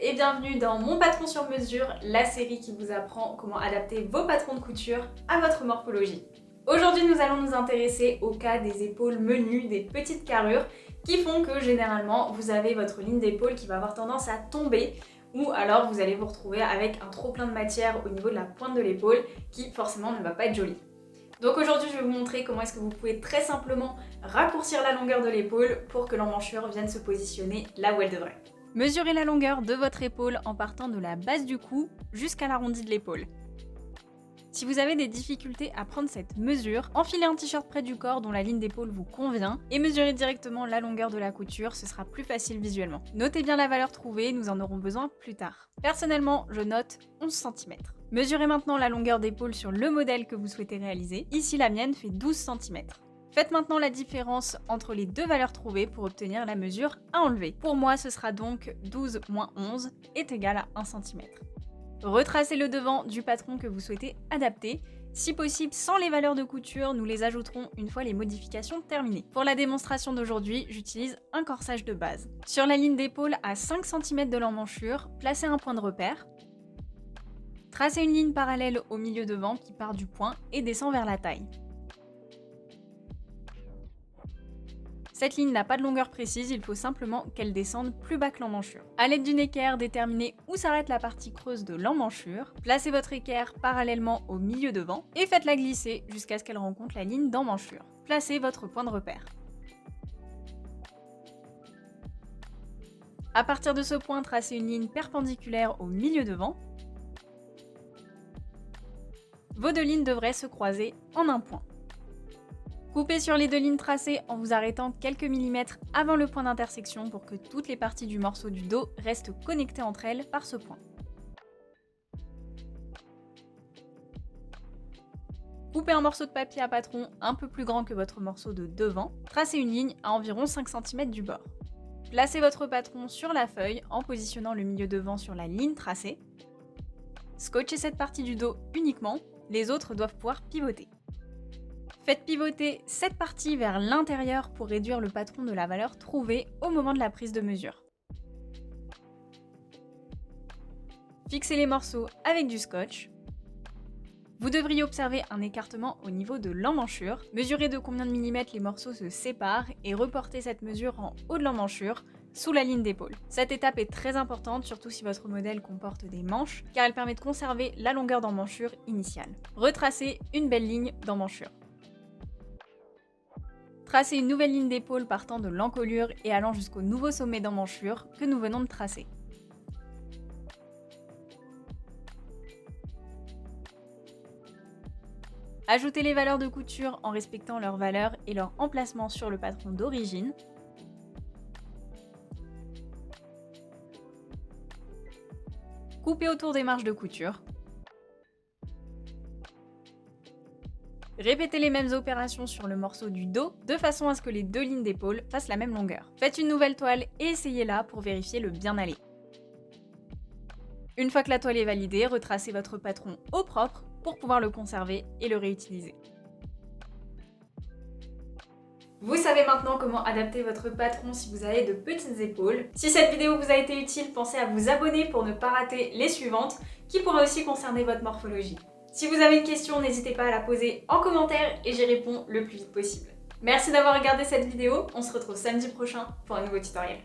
et bienvenue dans Mon patron sur mesure, la série qui vous apprend comment adapter vos patrons de couture à votre morphologie. Aujourd'hui, nous allons nous intéresser au cas des épaules menues, des petites carrures qui font que généralement vous avez votre ligne d'épaule qui va avoir tendance à tomber ou alors vous allez vous retrouver avec un trop plein de matière au niveau de la pointe de l'épaule qui forcément ne va pas être jolie. Donc aujourd'hui, je vais vous montrer comment est-ce que vous pouvez très simplement raccourcir la longueur de l'épaule pour que l'emmanchure vienne se positionner là où elle devrait. Mesurez la longueur de votre épaule en partant de la base du cou jusqu'à l'arrondi de l'épaule. Si vous avez des difficultés à prendre cette mesure, enfilez un t-shirt près du corps dont la ligne d'épaule vous convient et mesurez directement la longueur de la couture, ce sera plus facile visuellement. Notez bien la valeur trouvée, nous en aurons besoin plus tard. Personnellement, je note 11 cm. Mesurez maintenant la longueur d'épaule sur le modèle que vous souhaitez réaliser. Ici, la mienne fait 12 cm. Faites maintenant la différence entre les deux valeurs trouvées pour obtenir la mesure à enlever. Pour moi, ce sera donc 12 moins 11 est égal à 1 cm. Retracez le devant du patron que vous souhaitez adapter. Si possible, sans les valeurs de couture, nous les ajouterons une fois les modifications terminées. Pour la démonstration d'aujourd'hui, j'utilise un corsage de base. Sur la ligne d'épaule à 5 cm de l'emmanchure, placez un point de repère. Tracez une ligne parallèle au milieu devant qui part du point et descend vers la taille. Cette ligne n'a pas de longueur précise, il faut simplement qu'elle descende plus bas que l'emmanchure. A l'aide d'une équerre, déterminez où s'arrête la partie creuse de l'emmanchure. Placez votre équerre parallèlement au milieu devant et faites-la glisser jusqu'à ce qu'elle rencontre la ligne d'emmanchure. Placez votre point de repère. À partir de ce point, tracez une ligne perpendiculaire au milieu devant. Vos deux lignes devraient se croiser en un point. Coupez sur les deux lignes tracées en vous arrêtant quelques millimètres avant le point d'intersection pour que toutes les parties du morceau du dos restent connectées entre elles par ce point. Coupez un morceau de papier à patron un peu plus grand que votre morceau de devant. Tracez une ligne à environ 5 cm du bord. Placez votre patron sur la feuille en positionnant le milieu devant sur la ligne tracée. Scotchez cette partie du dos uniquement, les autres doivent pouvoir pivoter. Faites pivoter cette partie vers l'intérieur pour réduire le patron de la valeur trouvée au moment de la prise de mesure. Fixez les morceaux avec du scotch. Vous devriez observer un écartement au niveau de l'emmanchure. Mesurez de combien de millimètres les morceaux se séparent et reportez cette mesure en haut de l'emmanchure, sous la ligne d'épaule. Cette étape est très importante, surtout si votre modèle comporte des manches, car elle permet de conserver la longueur d'emmanchure initiale. Retracez une belle ligne d'emmanchure. Tracez une nouvelle ligne d'épaule partant de l'encolure et allant jusqu'au nouveau sommet d'emmanchure que nous venons de tracer. Ajoutez les valeurs de couture en respectant leurs valeurs et leur emplacement sur le patron d'origine. Coupez autour des marges de couture. Répétez les mêmes opérations sur le morceau du dos, de façon à ce que les deux lignes d'épaule fassent la même longueur. Faites une nouvelle toile et essayez-la pour vérifier le bien aller. Une fois que la toile est validée, retracez votre patron au propre pour pouvoir le conserver et le réutiliser. Vous savez maintenant comment adapter votre patron si vous avez de petites épaules. Si cette vidéo vous a été utile, pensez à vous abonner pour ne pas rater les suivantes qui pourraient aussi concerner votre morphologie. Si vous avez une question, n'hésitez pas à la poser en commentaire et j'y réponds le plus vite possible. Merci d'avoir regardé cette vidéo, on se retrouve samedi prochain pour un nouveau tutoriel.